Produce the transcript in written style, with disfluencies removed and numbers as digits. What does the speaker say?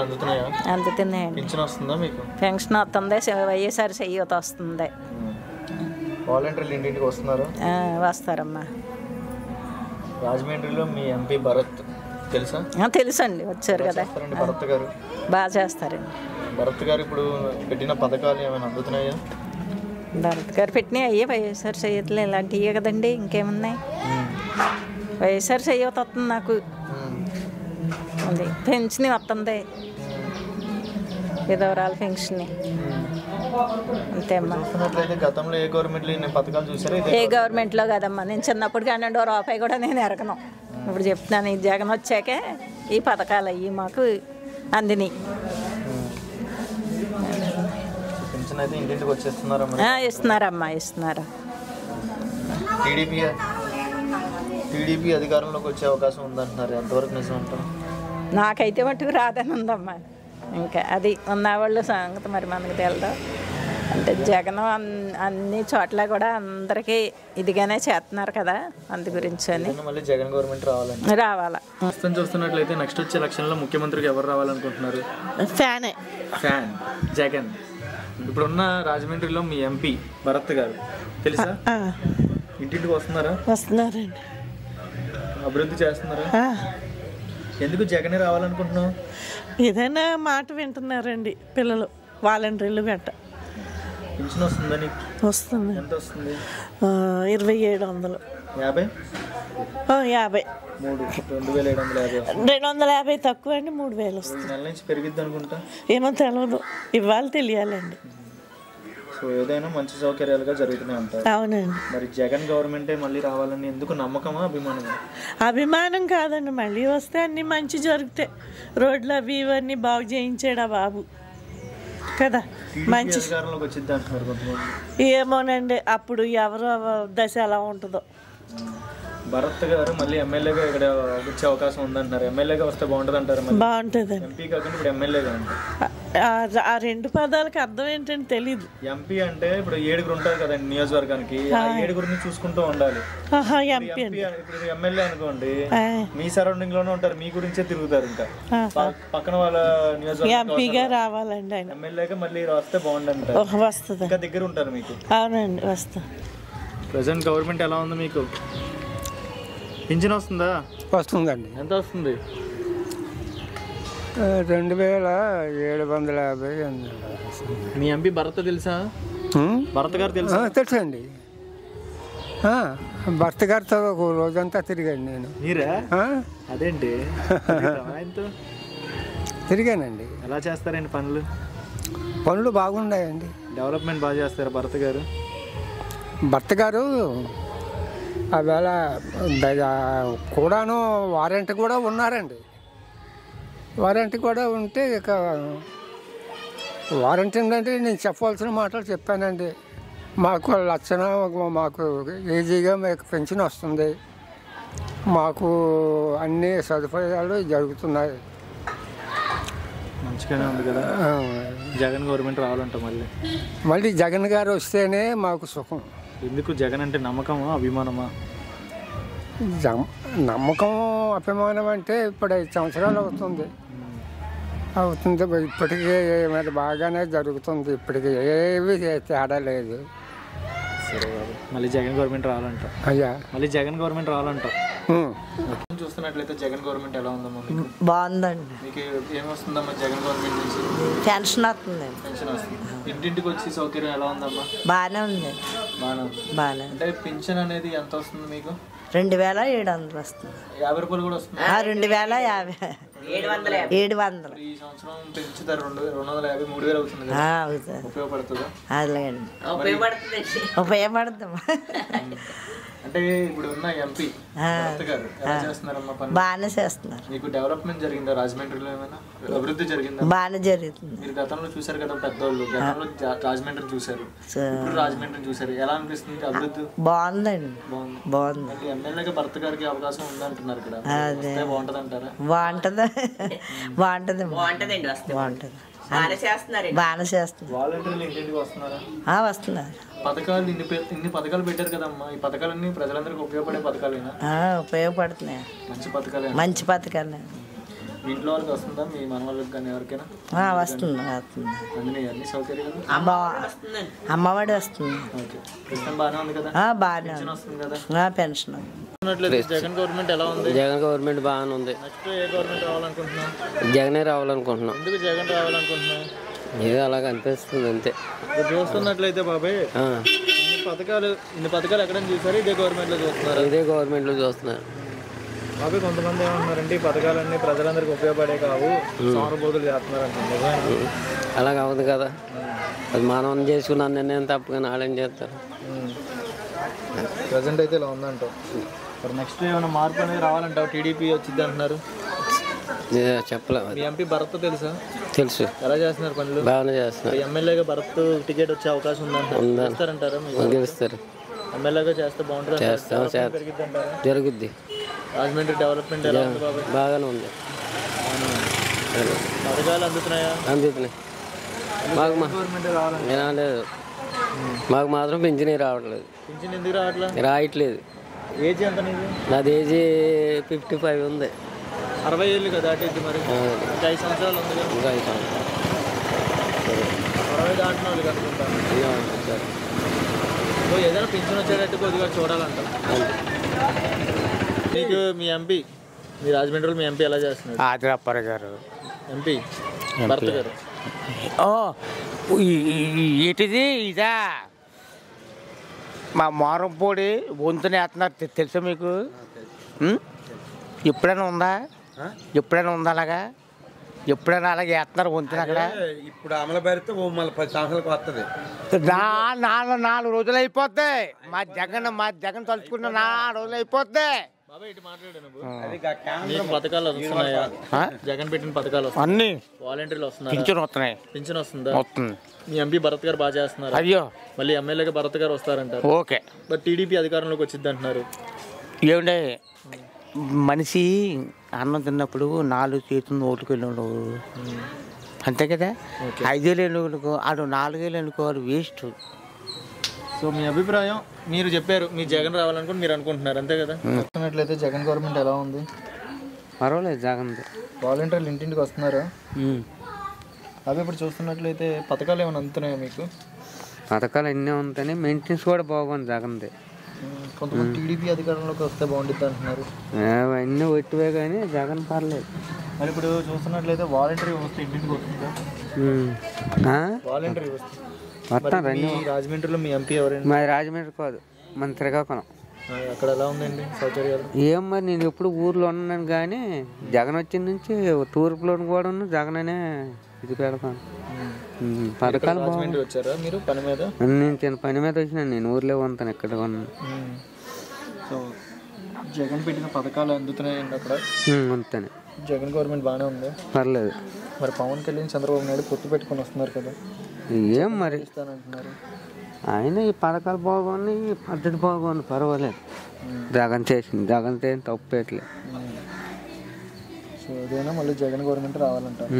అందుతున్నాయండి. Pension వస్తుంది, వైఎస్ఆర్ చేయూత వస్తుంది. వాలంటీర్లు ఇంటింటికి వస్తున్నారు. వస్తారమ్మా. రాజమండ్రిలో మీ ఎంపీ భరత్ తెలుసా? తెలుసండి, వచ్చారు కదా. భరత్ గారు బాగా చేస్తారండి. భరత్ గారు ఇప్పుడు పెట్టిన పథకాలు ఏమైనా అందుతున్నాయా? భరత్ గారు పెట్టినవి అయ్యే వైఎస్ఆర్ చేయూతలు ఇలాంటివే కదండి, ఇంకేమున్నాయి? వైఎస్ఆర్ చేయూత వస్తుంది నాకు, అది పెన్షన్ వస్తుంది, విధవరాల పెన్షన్ అంతేమ్మా. గతంలో ఏ గవర్నమెంట్లో పథకాలు చూసారు? ఏ గవర్నమెంట్లో కదమ్మా, నేను చిన్నప్పుడు కానీ రూపాయి కూడా నేను ఎరగను. ఇప్పుడు చెప్తున్నాను, ఈ జగన్ వచ్చాకే ఈ పథకాలు అయ్యి మాకు అందినాయి. ఇస్తున్నారమ్మా, ఇస్తున్నారు. టీడీపీ అధికారంలోకి వచ్చే అవకాశం ఉందంటున్నారు, ఎంతవరకు నిజం అంటారు? నాకైతే మటుకు రాదని ఉందమ్మా. ఇంకా అది ఉన్నవాళ్ళు సంగతి మరి మనకు తెలదు. అంటే జగన్ అన్ని చోట్ల కూడా అందరికీ ఇదిగానే చేస్తున్నారు కదా, అందు గురించి అని. మళ్ళీ జగన్ గవర్నమెంట్ రావాలా. చూస్తున్నట్లయితే నెక్స్ట్ వచ్చే ఎలక్షన్లో ముఖ్యమంత్రికి ఎవరు రావాలనుకుంటున్నారు? ఫ్యాన్ జగన్. ఇప్పుడున్న రాజమండ్రిలో మీ ఎంపీ భరత్ గారు తెలుసా? ఇంటింటికి వస్తున్నారా? వస్తున్నారండి. అభివృద్ధి చేస్తున్నారా? ఎందుకు జగనే రావాలనుకుంటున్నావు? ఏదైనా మాట వింటున్నారండి పిల్లలు, వాలంటీర్లు గట్ట. పెన్షన్ వస్తుందా నీకు? వస్తుంది. ఎంత వస్తుంది? 2750. 50? 250 తక్కువ అండి, 3000 వస్తుంది. నెల నుంచి పెరిగిద్ది అనుకుంటా. ఏమో తెలియదు, ఇవాళ తెలియాలండి. సో ఏదైనా మంచి సౌకర్యాలుగా జరుగుతున్నాయి అంటారు. అవునండి. మరి జగన్ గవర్నమెంటే మళ్ళీ రావాలని ఎందుకు నమ్మకమా, అభిమానమా? అభిమానం కాదండి, మళ్ళీ వస్తే అన్నీ మంచి జరుగుతాయి. రోడ్లు అవి ఇవన్నీ బాగు చేయించాడు ఆ బాబు కదా, మంచి. అధికారంలోకి వచ్చింది అంటున్నారు కొంతమంది. ఏమోనండి, అప్పుడు ఎవరు దశ ఎలా ఉంటుందో. భరత్ గారు మళ్ళీ ఎమ్మెల్యేగా ఇక్కడ వచ్చే అవకాశం ఉందంటున్నారు. ఎమ్మెల్యేగా వస్తే బాగుంటుంది అంటారు. బాగుంటుంది. ఎంపీ కాకుండా ఇప్పుడు ఎమ్మెల్యేగా ఉంటారు. ఆ రెండు పదాలకి అర్థం ఏంటని తెలీదు. ఎంపీ అంటే ఇప్పుడు 7 ఉంటారు కదండి నియోజకవర్గానికి, ఆ 7 చూసుకుంటూ ఉండాలి. ఇప్పుడు ఎమ్మెల్యే అనుకోండి, మీ సరౌండింగ్ లోనే ఉంటారు, మీ గురించే తిరుగుతారు. ఇంకా పక్కన వాళ్ళ నియోజకవర్గం ఎంపీగా రావాలండి ఆయన. ఎమ్మెల్యేగా మళ్ళీ వస్తే బాగుంటుంది. వస్తుంది. ఇంకా దగ్గర ఉంటారు మీకు. అవునండి, వస్తా. ప్రెసెంట్ గవర్నమెంట్ ఎలా ఉంది మీకు? పింఛన్ వస్తుందా? వస్తుందండి. ఎంత వస్తుంది? 2750. మీ ఎంపీ భరత్ తెలుసా? భరత్ గారు తెలుసా? తెలుసండి. భర్త గారితో ఒక రోజంతా తిరిగాను నేను. మీరా? అదేంటి తిరిగానండి. ఎలా చేస్తారండి పనులు? పనులు బాగున్నాయండి. డెవలప్మెంట్ బాగా చేస్తారా భరత్ గారు? భర్త గారు ఆవేళ కూడాను వారంటీ కూడా ఉన్నారండి. వారంటీ కూడా ఉంటే ఇక వారంటీ ఏంటంటే నేను చెప్పవలసిన మాటలు చెప్పానండి. మాకు లక్షణ, మాకు ఈజీగా మీకు పెన్షన్ వస్తుంది, మాకు అన్ని సదుపాయాలు జరుగుతున్నాయి. మంచిగానే ఉంది కదా. జగన్ గవర్నమెంట్ రావాలంట మళ్ళీ జగన్ గారు వస్తేనే మాకు సుఖం. ఎందుకు? జగన్ అంటే నమ్మకమా, అభిమానమా? నమ్మకం, అభిమానం అంటే ఇప్పుడు 5 సంవత్సరాలు అవుతుంది. ఇప్పటికీ మరి బాగానే జరుగుతుంది. ఇప్పటికీ ఏవి తేడా లేదు. మళ్ళీ జగన్ గవర్నమెంట్ రావాలంట. మళ్ళీ జగన్ గవర్నమెంట్ రావాలంట. చూస్తున్నట్లయితే జగన్ గవర్నమెంట్ ఎలా ఉందమ్మా? బాగుందండి. మీకు ఏమొస్తుందమ్మా జగన్ గవర్నమెంట్ నుంచి? పెన్షన్ వస్తుంది. పెన్షన్ వస్తుంది. ఇంటింటికి వచ్చి సౌకర్యం ఎలా ఉందమ్మా? బాగానే ఉంది. బాగానే అంటే పెన్షన్ అనేది ఎంత వస్తుంది మీకు? 2700 వస్తుంది. 50 రూపాయలు కూడా వస్తుంది. 2050. 700. ఈ సంవత్సరం పెంచుతారు. 250, 3000 అవుతుంది కదా. ఉపయోగపడుతుందా? ఉపయోగపడుతుంది. అంటే ఇప్పుడు ఉన్న ఎంపీ గారు ఎలా చేస్తున్నారమ్మా పని? బాగానే చేస్తున్నారు. మీకు డెవలప్మెంట్ జరిగిందా రాజమండ్రిలో? ఏమైనా అభివృద్ధి జరిగిందా? బాగానే జరుగుతుంది. మీరు గతంలో చూసారు కదా, పెద్దోళ్ళు గతంలో రాజమండ్రి చూసారు, ఇప్పుడు రాజమండ్రి చూసారు. ఎలా అనిపిస్తుంది అభివృద్ధి? బాగుందండి. బాగుంది. ఎమ్మెల్యేగా భర్త గారికి అవకాశం ఉందంటున్నారు ఇక్కడ. బాగుంటది అంటారా? బాగుంటది. బాగానే చేస్తున్నారు. వాలంటీర్లు ఇంటింటికి వస్తున్నారా? వస్తున్నారు. పథకాలు ఇన్ని పథకాలు పెట్టారు కదమ్మా, ఈ పథకాలన్నీ ప్రజలందరికీ ఉపయోగపడే పథకాలేనా? ఉపయోగపడుతున్నాయి. మంచి పథకాలే. మంచి పథకాలే. ఇంట్లో వాళ్ళకి వస్తుందా మీ మన వాళ్ళకి కానీ ఎవరికైనా? వస్తుంది అన్ని సౌకర్యాలు అమ్మఒడి వస్తుంది. ఓకే, ప్రస్తుతం బాగానే ఉంది కదా? బాగానే వస్తుంది కదా పెన్షన్. జగన్ గవర్నమెంట్ ఎలా ఉంది? జగన్ గవర్నమెంట్ బాగానే ఉంది. నెక్స్ట్ ఏ గవర్నమెంట్ రావాలనుకుంటున్నాం? జగనే రావాలనుకుంటున్నాం. ఎందుకు జగన్ రావాలనుకుంటున్నాం? ఏదో అలాగ అనిపిస్తుంది అంతే. ఇప్పుడు చూస్తున్నట్లయితే బాబాయ్ ఇన్ని పథకాలు ఎక్కడైనా చూసారు? ఇదే గవర్నమెంట్లో చూస్తున్నారు? ఇదే గవర్నమెంట్లో చూస్తున్నారు బాబాయ్. కొంతమంది ఏమంటున్నారంటే ఈ పథకాలన్నీ ప్రజలందరికీ ఉపయోగపడే కావు, సౌరబోధులు చేస్తున్నారు అంటున్నారు. అలాగ అవ్వదు కదా, అది మనం చేసుకున్న నిర్ణయం తప్పగానే వాళ్ళేం చేస్తారు. ప్రజెంట్ అయితే ఇలా ఉందంటావు. మరి నెక్స్ట్ ఏమైనా మార్పు అనేది రావాలంటావు? టీడీపీ వచ్చింది అంటున్నారు. చెప్పలేము. మీ ఎంపీ భరత్ తెలుసా? తెలుసు. ఎలా చేస్తున్నారు పనులు? బాగానే చేస్తున్నారు. ఎమ్మెల్యేగా భరత్ టికెట్ వచ్చే అవకాశం ఉందంటారా? గెలుస్తారు. ఎమ్మెల్యేగా చేస్తే బాగుంటుంది. జరుగుద్ది. రాజమండ్రి డెవలప్మెంట్ ఎలా ఉంది బాబాయ్? బాగానే ఉంది. పథకాలు అందుతున్నాయా? అందుతున్నాయి. మాకు లేదు, మాకు మాత్రం పింఛన్ రావట్లేదు. పింఛన్ ఎందుకు రాయట్లేదు. ఏజ్ ఎంత నీది? నాది ఏజ్ 55 ఉంది. 60 ఏళ్ళు కదా దాటిద్ది. మరి ఇంకా 5 సంవత్సరాలు ఉంది కదా? ఇంకా 5 సంవత్సరాలు. 60 దాటిన వాళ్ళకి అనుకుంటాను. ఏదైనా పింఛన్ వచ్చేటట్టు కొద్దిగా చూడాలంట. మీకు మీ ఎంపీ, మీ రాజమండ్రిలో మీ ఎంపీ ఎలా చేస్తున్నారు? ఆదిరాపర గారు ఎంపీ భర్త గారు. ఏంటిది ఇదా మా మారంపూడి వంతుని వేస్తున్నారు తెలుసా మీకు? ఎప్పుడైనా ఉందా? ఎప్పుడైనా ఉందా అలాగా? ఎప్పుడైనా అలాగే వేస్తున్నారు వంతుని అక్కడ? ఇప్పుడు అమలు పెడితే మళ్ళీ 10 సంవత్సరాలకు వస్తుంది. 4 రోజులు అయిపోద్ది. మా జగన్ తలుచుకున్న 4 రోజులు అయిపోద్ది. పథకాలు వస్తున్నాయా? జగన్ పెట్టిన పథకాలు అన్ని వాలంటీర్లు వస్తున్నాయి. పింఛన్ వస్తుందా? వస్తుంది. మీ ఎంపీ భరత్ గారు బాగా చేస్తున్నారు. అయ్యో, మళ్ళీ ఎమ్మెల్యేగా భరత్ గారు వస్తారంటారు. ఓకే. బట్ టీడీపీ అధికారంలోకి వచ్చింది అంటున్నారు. ఏమండే, మనిషి అన్నం తిన్నప్పుడు 4 చేతులు ఓటుకు వెళ్ళినాడు అంతే కదా. 5 ఏళ్ళు ఎన్నుకో, ఆడు 4 ఏళ్ళు ఎన్నుకోవాలి, వేస్ట్. సో మీ అభిప్రాయం మీరు చెప్పారు, మీ జగన్ రావాలనుకుని మీరు అనుకుంటున్నారు అంతే కదా? చూస్తున్నట్లయితే జగన్ గవర్నమెంట్ ఎలా ఉంది? పర్వాలేదు. జగన్ వాలంటీర్లు ఇంటింటికి వస్తున్నారా? అవి ఇప్పుడు చూస్తున్నట్లయితే పథకాలు ఏమైనా అందుతున్నాయా మీకు? పథకాలు ఎన్నో ఉంటాయి, మెయింటెనెన్స్ కూడా బాగుంది జగన్ది. కొంతమంది టీడీపీ అధికారంలోకి వస్తే బాగుంటుంది అంటున్నారు. అన్నీ ఒట్టివే కానీ జగన్ పర్లేదు. మరి ఇప్పుడు చూస్తున్నట్లయితే వాలంటీర్ వ్యవస్థ ఇంటింటికి వస్తుందా? వాలంటీర్ వ్యవస్థ రాజమండ్రిలో మీ ఎంపీ ఎవరైనా? మాది రాజమండ్రి కాదు, మన శ్రీకాకుళం. అక్కడ ఎలా ఉందండి సౌకర్యాలు? ఏం మరి, నేను ఎప్పుడు ఊర్లో ఉన్నాను కానీ జగన్ వచ్చిన నుంచి తూర్పులో కూడా జగన్ అనే ఇది పెడతాను. పథకాలు వచ్చారా మీరు పని మీద? నేను పని మీద వచ్చినాను, నేను ఊర్లో ఉంటాను, ఎక్కడ ఉన్నాను. సో జగన్ పెట్టిన పథకాలు అందుతున్నాయండి అక్కడ? ఉంటాను. జగన్ గవర్నమెంట్ బాగానే ఉంది. పర్లేదు. మరి పవన్ కళ్యాణ్ చంద్రబాబు నాయుడు పొత్తు పెట్టుకుని వస్తున్నారు కదా, ఏం మరి ఇస్తానంటున్నారు. ఆయన ఈ పథకాలు బాగున్నాయి, ఈ పద్ధతి బాగుంది, పర్వాలేదు. జగన్ చేసింది, జగన్ చేసిన తప్పేట్లేదు. సో ఏదైనా మళ్ళీ జగన్ గవర్నమెంట్ రావాలంటారు.